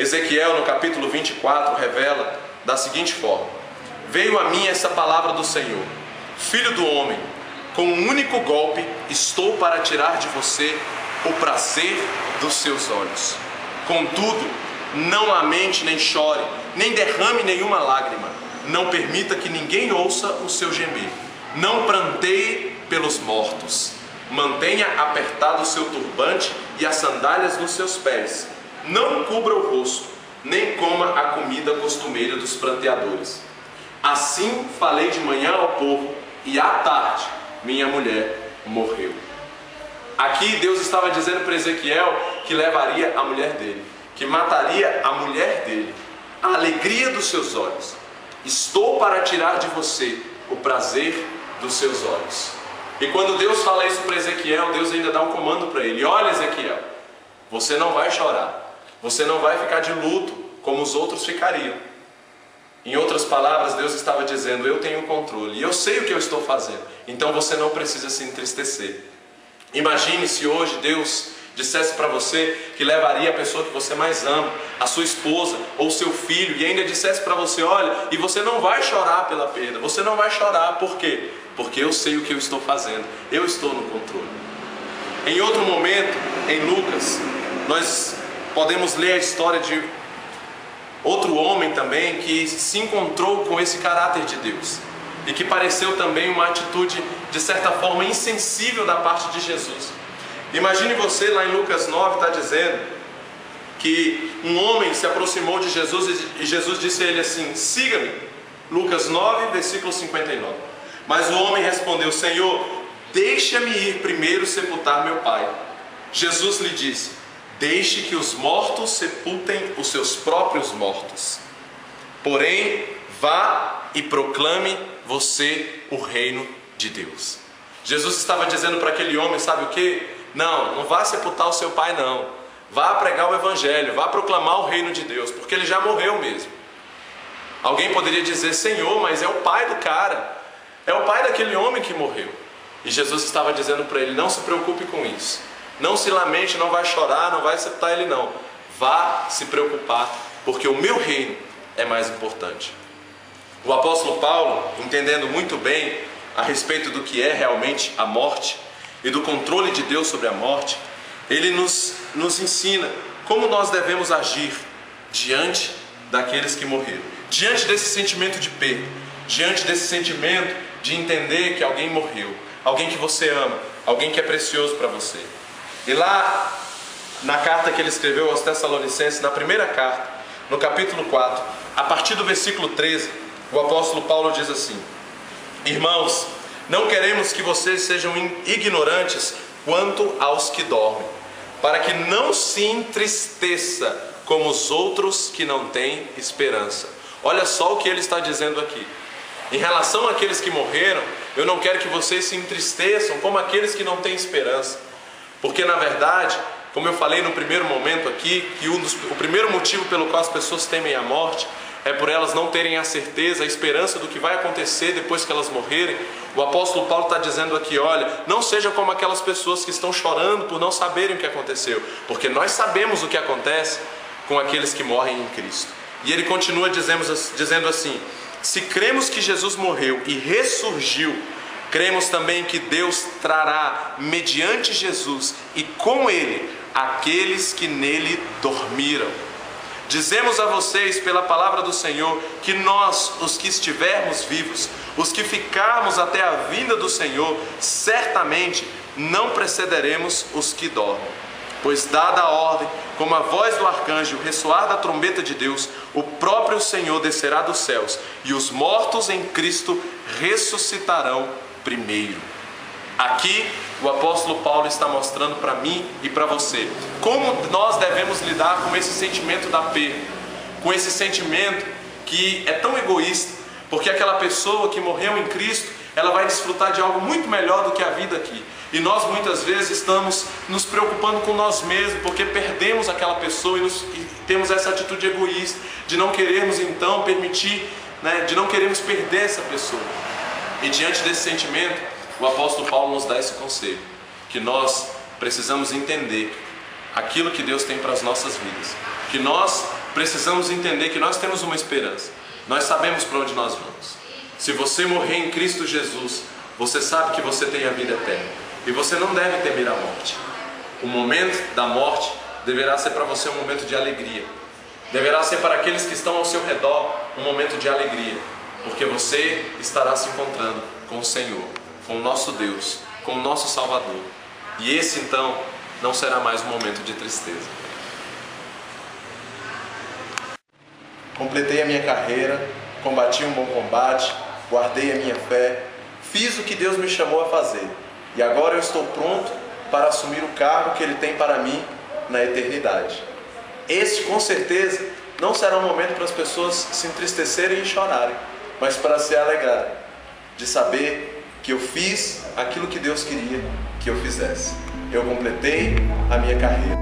Ezequiel, no capítulo 24, revela da seguinte forma: veio a mim essa palavra do Senhor: filho do homem, com um único golpe estou para tirar de você o prazer dos seus olhos. Contudo, não lamente nem chore, nem derrame nenhuma lágrima. Não permita que ninguém ouça o seu gemer. Não pranteie pelos mortos. Mantenha apertado o seu turbante e as sandálias nos seus pés. Não cubra o rosto, nem coma a comida costumeira dos pranteadores. Assim falei de manhã ao povo, e à tarde minha mulher morreu. Aqui Deus estava dizendo para Ezequiel que levaria a mulher dele, que mataria a mulher dele, a alegria dos seus olhos. Estou para tirar de você o prazer dos seus olhos. E quando Deus fala isso para Ezequiel, Deus ainda dá um comando para ele: olha, Ezequiel, você não vai chorar, você não vai ficar de luto como os outros ficariam. Em outras palavras, Deus estava dizendo: eu tenho o controle e eu sei o que eu estou fazendo, então você não precisa se entristecer. Imagine se hoje Deus dissesse para você que levaria a pessoa que você mais ama, a sua esposa ou seu filho, e ainda dissesse para você: olha, e você não vai chorar pela perda, você não vai chorar. Por quê? Porque eu sei o que eu estou fazendo, eu estou no controle. Em outro momento, em Lucas, nós podemos ler a história de outro homem também que se encontrou com esse caráter de Deus e que pareceu também uma atitude de certa forma insensível da parte de Jesus. Imagine você, lá em Lucas 9 está dizendo que um homem se aproximou de Jesus e Jesus disse a ele assim: siga-me. Lucas 9, versículo 59. Mas o homem respondeu: Senhor, deixa-me ir primeiro sepultar meu pai. Jesus lhe disse: deixe que os mortos sepultem os seus próprios mortos. Porém, vá e proclame você o reino de Deus. Jesus estava dizendo para aquele homem, sabe o que? Não vá sepultar o seu pai não. Vá pregar o evangelho, vá proclamar o reino de Deus, porque ele já morreu mesmo. Alguém poderia dizer: Senhor, mas é o pai do cara, é o pai daquele homem que morreu. E Jesus estava dizendo para ele: não se preocupe com isso. Não se lamente, não vai chorar, não vai sepultar ele não. Vá se preocupar, porque o meu reino é mais importante. O apóstolo Paulo, entendendo muito bem a respeito do que é realmente a morte e do controle de Deus sobre a morte, ele nos ensina como nós devemos agir diante daqueles que morreram. Diante desse sentimento de perda, diante desse sentimento de entender que alguém morreu, alguém que você ama, alguém que é precioso para você. E lá na carta que ele escreveu aos Tessalonicenses, na primeira carta, no capítulo 4, a partir do versículo 13, o apóstolo Paulo diz assim: irmãos, não queremos que vocês sejam ignorantes quanto aos que dormem, para que não se entristeça como os outros que não têm esperança. Olha só o que ele está dizendo aqui. Em relação àqueles que morreram, eu não quero que vocês se entristeçam como aqueles que não têm esperança. Porque na verdade, como eu falei no primeiro momento aqui, que o primeiro motivo pelo qual as pessoas temem a morte é por elas não terem a certeza, a esperança do que vai acontecer depois que elas morrerem. O apóstolo Paulo está dizendo aqui: olha, não seja como aquelas pessoas que estão chorando por não saberem o que aconteceu, porque nós sabemos o que acontece com aqueles que morrem em Cristo. E ele continua dizendo assim: se cremos que Jesus morreu e ressurgiu, cremos também que Deus trará mediante Jesus e com ele aqueles que nele dormiram. Dizemos a vocês pela palavra do Senhor que nós, os que estivermos vivos, os que ficarmos até a vinda do Senhor, certamente não precederemos os que dormem. Pois dada a ordem, como a voz do arcanjo, o ressoar da trombeta de Deus, o próprio Senhor descerá dos céus e os mortos em Cristo ressuscitarão primeiro. Aqui o apóstolo Paulo está mostrando para mim e para você como nós devemos lidar com esse sentimento da perda, com esse sentimento que é tão egoísta, porque aquela pessoa que morreu em Cristo, ela vai desfrutar de algo muito melhor do que a vida aqui. E nós muitas vezes estamos nos preocupando com nós mesmos, porque perdemos aquela pessoa e temos essa atitude egoísta de não querermos então permitir, de não queremos perder essa pessoa. E diante desse sentimento, o apóstolo Paulo nos dá esse conselho, que nós precisamos entender aquilo que Deus tem para as nossas vidas, que nós precisamos entender que nós temos uma esperança. Nós sabemos para onde nós vamos. Se você morrer em Cristo Jesus, você sabe que você tem a vida eterna. E você não deve temer a morte. O momento da morte deverá ser para você um momento de alegria. Deverá ser para aqueles que estão ao seu redor um momento de alegria. Porque você estará se encontrando com o Senhor, com o nosso Deus, com o nosso Salvador. E esse então não será mais um momento de tristeza. Completei a minha carreira, combati um bom combate, guardei a minha fé, fiz o que Deus me chamou a fazer. E agora eu estou pronto para assumir o cargo que Ele tem para mim na eternidade. Este, com certeza, não será um momento para as pessoas se entristecerem e chorarem, mas para se alegrarem, de saber que eu fiz aquilo que Deus queria que eu fizesse. Eu completei a minha carreira.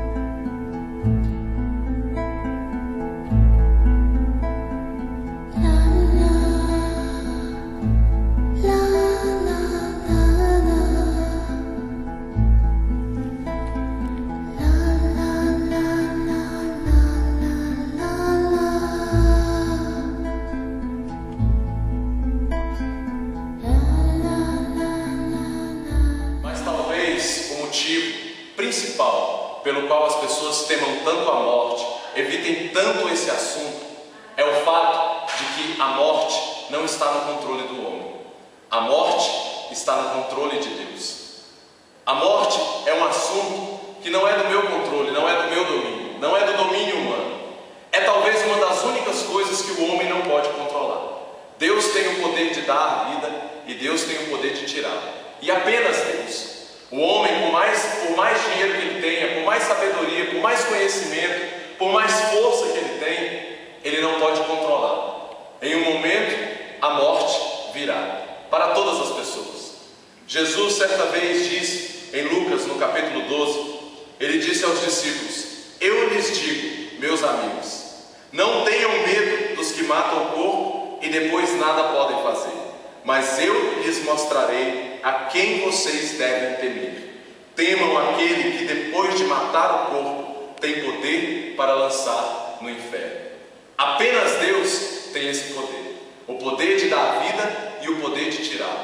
Principal pelo qual as pessoas temam tanto a morte, evitem tanto esse assunto, é o fato de que a morte não está no controle do homem. A morte está no controle de Deus. A morte é um assunto que não é do meu controle, não é do meu domínio, não é do domínio humano. É talvez uma das únicas coisas que o homem não pode controlar. Deus tem o poder de dar a vida e Deus tem o poder de tirar. E apenas Deus. O homem, por mais dinheiro que ele tenha, por mais sabedoria, por mais conhecimento, por mais força que ele tem, ele não pode controlar. Em um momento, a morte virá para todas as pessoas. Jesus, certa vez, disse em Lucas, no capítulo 12, ele disse aos discípulos: eu lhes digo, meus amigos, não tenham medo dos que matam o corpo e depois nada podem fazer, mas eu lhes mostrarei a quem vocês devem temer. Temam aquele que depois de matar o corpo tem poder para lançar no inferno. Apenas Deus tem esse poder, o poder de dar a vida e o poder de tirar.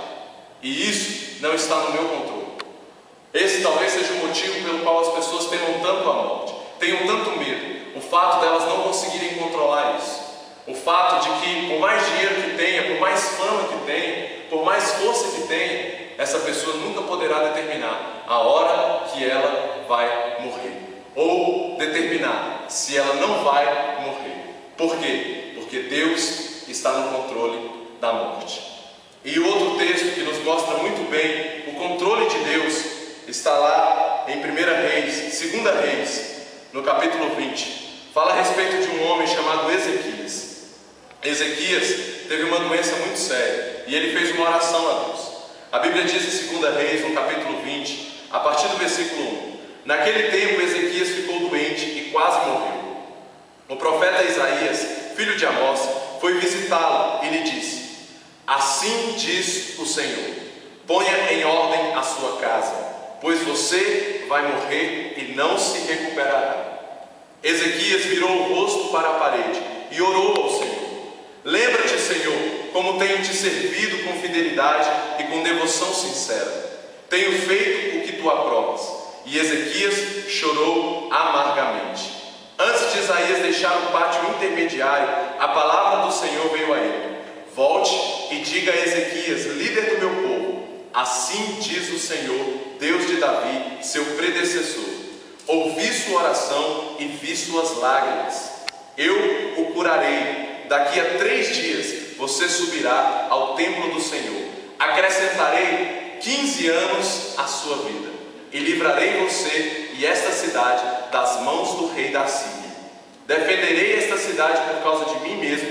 E isso não está no meu controle. Esse talvez seja o motivo pelo qual as pessoas temam tanto a morte, tenham tanto medo, o fato delas não conseguirem controlar isso. O fato de que, por mais dinheiro que tenha, por mais fama que tenha, por mais força que tenha, essa pessoa nunca poderá determinar a hora que ela vai morrer, ou determinar se ela não vai morrer. Por quê? Porque Deus está no controle da morte. E outro texto que nos mostra muito bem o controle de Deus está lá em 1 Reis, 2 Reis, no capítulo 20. Fala a respeito de um homem chamado Ezequias. Ezequias teve uma doença muito séria e ele fez uma oração a Deus. A Bíblia diz em 2 Reis, no capítulo 20, a partir do versículo 1: naquele tempo Ezequias ficou doente e quase morreu. O profeta Isaías, filho de Amós, foi visitá-lo e lhe disse: assim diz o Senhor, ponha em ordem a sua casa, pois você vai morrer e não se recuperará. Ezequias virou o rosto para a parede e orou ao Senhor: lembra-te, Senhor, como tenho te servido com fidelidade e com devoção sincera. Tenho feito o que tu aprovas. E Ezequias chorou amargamente. Antes de Isaías deixar o pátio intermediário, a palavra do Senhor veio a ele: volte e diga a Ezequias, líder do meu povo: assim diz o Senhor, Deus de Davi, seu predecessor: ouvi sua oração e vi suas lágrimas. Eu o curarei. Daqui a 3 dias você subirá ao templo do Senhor. Acrescentarei 15 anos à sua vida e livrarei você e esta cidade das mãos do rei da Síria. Defenderei esta cidade por causa de mim mesmo